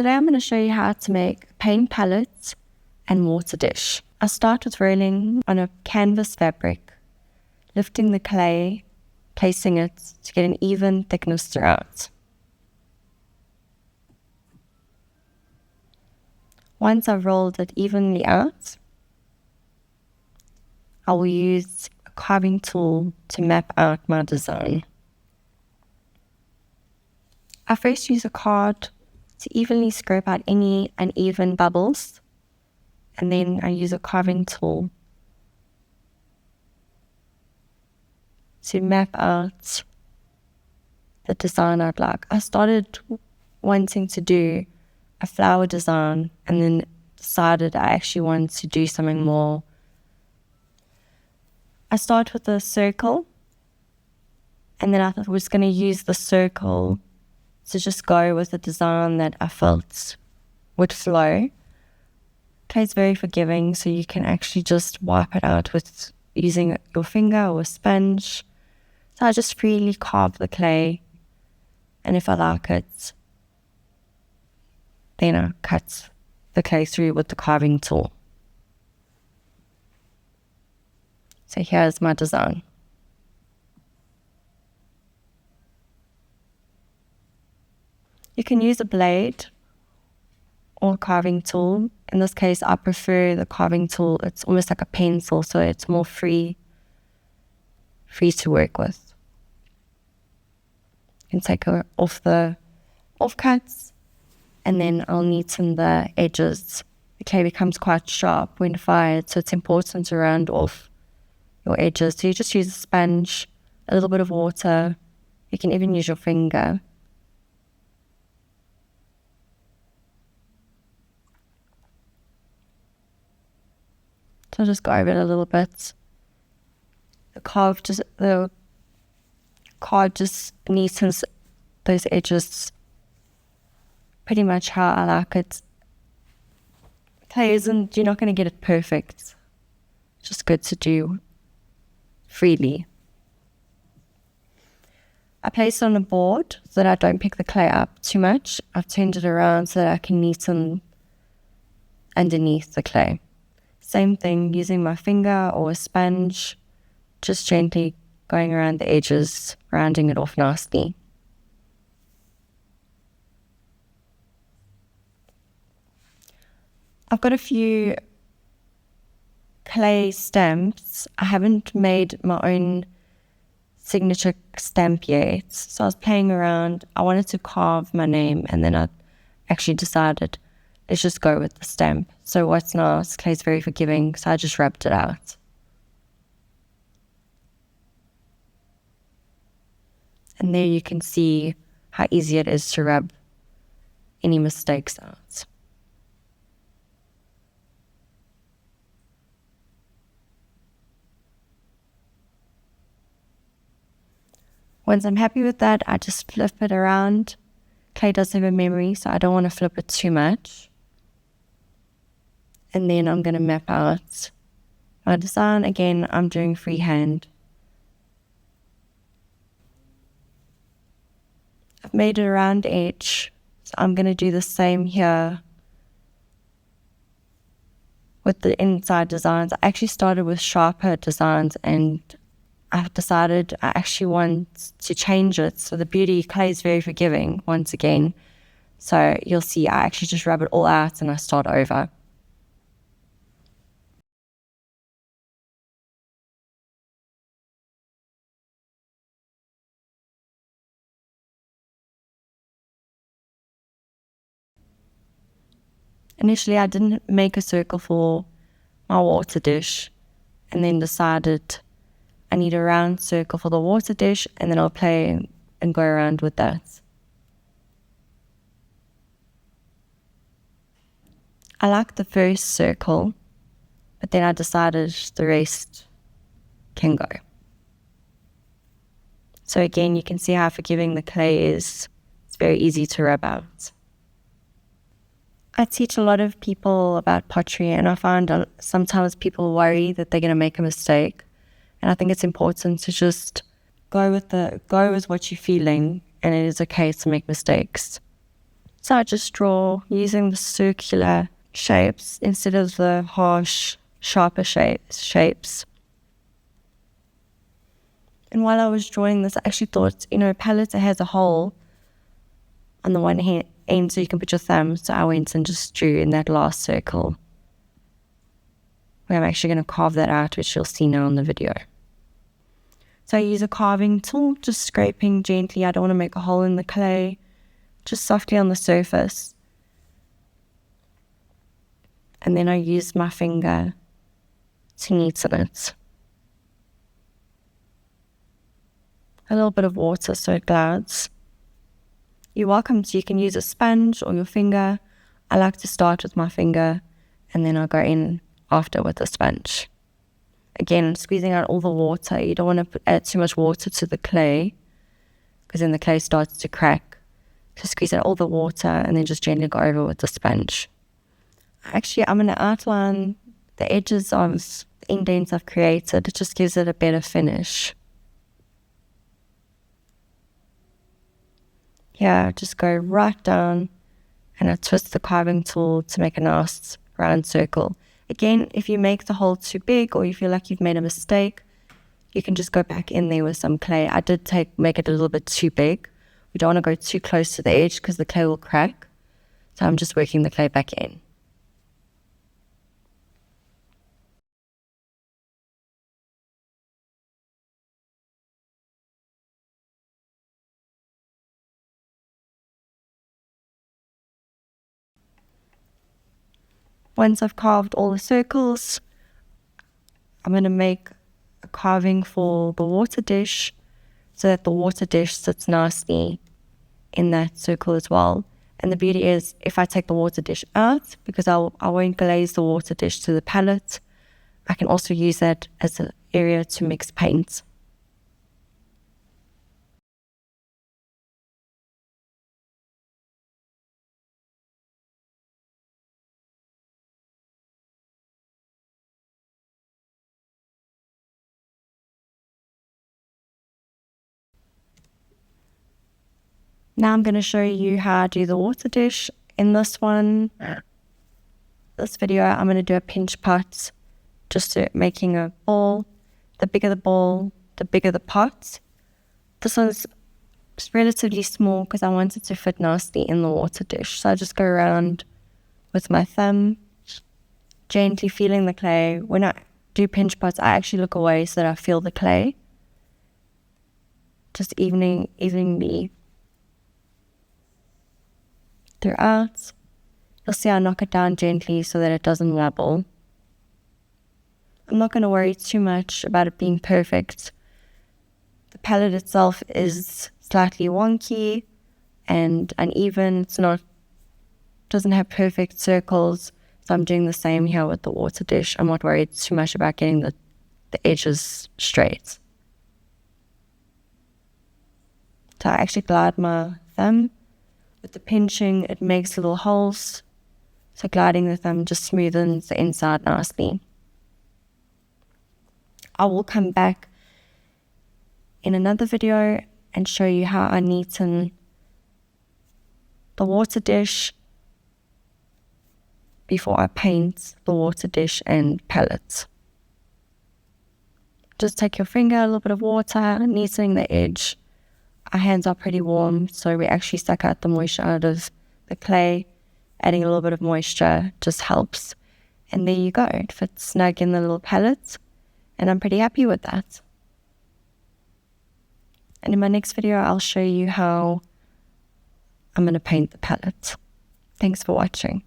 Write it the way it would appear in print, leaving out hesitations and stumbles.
Today I'm going to show you how to make paint palettes and water dish. I start with rolling on a canvas fabric, lifting the clay, placing it to get an even thickness throughout. Once I've rolled it evenly out, I will use a carving tool to map out my design. I first use a card to evenly scrape out any uneven bubbles, and then I use a carving tool to map out the design I'd like. I started wanting to do a flower design and then decided I actually wanted to do something more. I start with a circle, and then I thought I was going to use the circle to just go with a design that I felt would flow. Clay is very forgiving, so you can actually just wipe it out with using your finger or a sponge. So I just freely carve the clay, and if I like it, then I cut the clay through with the carving tool. So here's my design. You can use a blade or a carving tool. In this case, I prefer the carving tool. It's almost like a pencil, so it's more free to work with. You can take off the offcuts, and then I'll neaten the edges. The clay becomes quite sharp when fired, so it's important to round off your edges. So you just use a sponge, a little bit of water. You can even use your finger. So I'll just go over it a little bit. The card just neatens those edges pretty much how I like it. Clay isn't, you're not going to get it perfect. It's just good to do freely. I place it on a board so that I don't pick the clay up too much. I've turned it around so that I can neaten underneath the clay. Same thing, using my finger or a sponge, just gently going around the edges, rounding it off nicely. I've got a few clay stamps. I haven't made my own signature stamp yet, so I was playing around. I wanted to carve my name, and then I actually decided, let's just go with the stamp. So what's nice, clay's very forgiving, so I just rubbed it out. And there you can see how easy it is to rub any mistakes out. Once I'm happy with that, I just flip it around. Clay does have a memory, so I don't want to flip it too much. And then I'm going to map out my design. Again, I'm doing freehand. I've made a round edge, so I'm going to do the same here with the inside designs. I actually started with sharper designs, and I've decided I actually want to change it. So the beauty clay is very forgiving once again. So you'll see I actually just rub it all out and I start over. Initially, I didn't make a circle for my water dish, and then decided I need a round circle for the water dish, and then I'll play and go around with that. I like the first circle, but then I decided the rest can go. So again, you can see how forgiving the clay is. It's very easy to rub out. I teach a lot of people about pottery, and I find sometimes people worry that they're going to make a mistake. And I think it's important to just go with what you're feeling, and it is okay to make mistakes. So I just draw using the circular shapes instead of the harsh, sharper shapes. And while I was drawing this, I actually thought, palette has a hole on the one end so you can put your thumb. So I went and just drew in that last circle, where I'm actually going to carve that out, which you'll see now in the video. So I use a carving tool, just scraping gently. I don't want to make a hole in the clay, just softly on the surface. And then I use my finger to neaten it. A little bit of water so it glides. You're welcome to, you can use a sponge or your finger. I like to start with my finger and then I'll go in after with a sponge. Again, squeezing out all the water. You don't want to add too much water to the clay because then the clay starts to crack. So squeeze out all the water and then just gently go over with the sponge. Actually, I'm going to outline the edges of the indents I've created. It just gives it a better finish. Yeah, just go right down and I twist the carving tool to make a nice round circle. Again, if you make the hole too big or you feel like you've made a mistake, you can just go back in there with some clay. I did make it a little bit too big. We don't want to go too close to the edge because the clay will crack. So I'm just working the clay back in. Once I've carved all the circles, I'm going to make a carving for the water dish so that the water dish sits nicely in that circle as well. And the beauty is, if I take the water dish out, because I won't glaze the water dish to the palette, I can also use that as an area to mix paints. Now I'm going to show you how I do the water dish. In this video, I'm going to do a pinch pot, just making a ball. The bigger the ball, the bigger the pot. This one's relatively small because I want it to fit nicely in the water dish. So I just go around with my thumb, gently feeling the clay. When I do pinch pots, I actually look away so that I feel the clay. Just evenly throughout. You'll see I knock it down gently so that it doesn't wobble. I'm not going to worry too much about it being perfect. The palette itself is slightly wonky and uneven. Doesn't have perfect circles. So I'm doing the same here with the water dish. I'm not worried too much about getting the edges straight. So I actually glide my thumb. With the pinching, it makes little holes. So gliding the thumb just smoothens the inside nicely. I will come back in another video and show you how I neaten the water dish before I paint the water dish and palette. Just take your finger, a little bit of water, neatening the edge. Our hands are pretty warm, so we actually suck out the moisture out of the clay. Adding a little bit of moisture just helps. And there you go. It fits snug in the little palette, and I'm pretty happy with that. And in my next video, I'll show you how I'm going to paint the palette. Thanks for watching.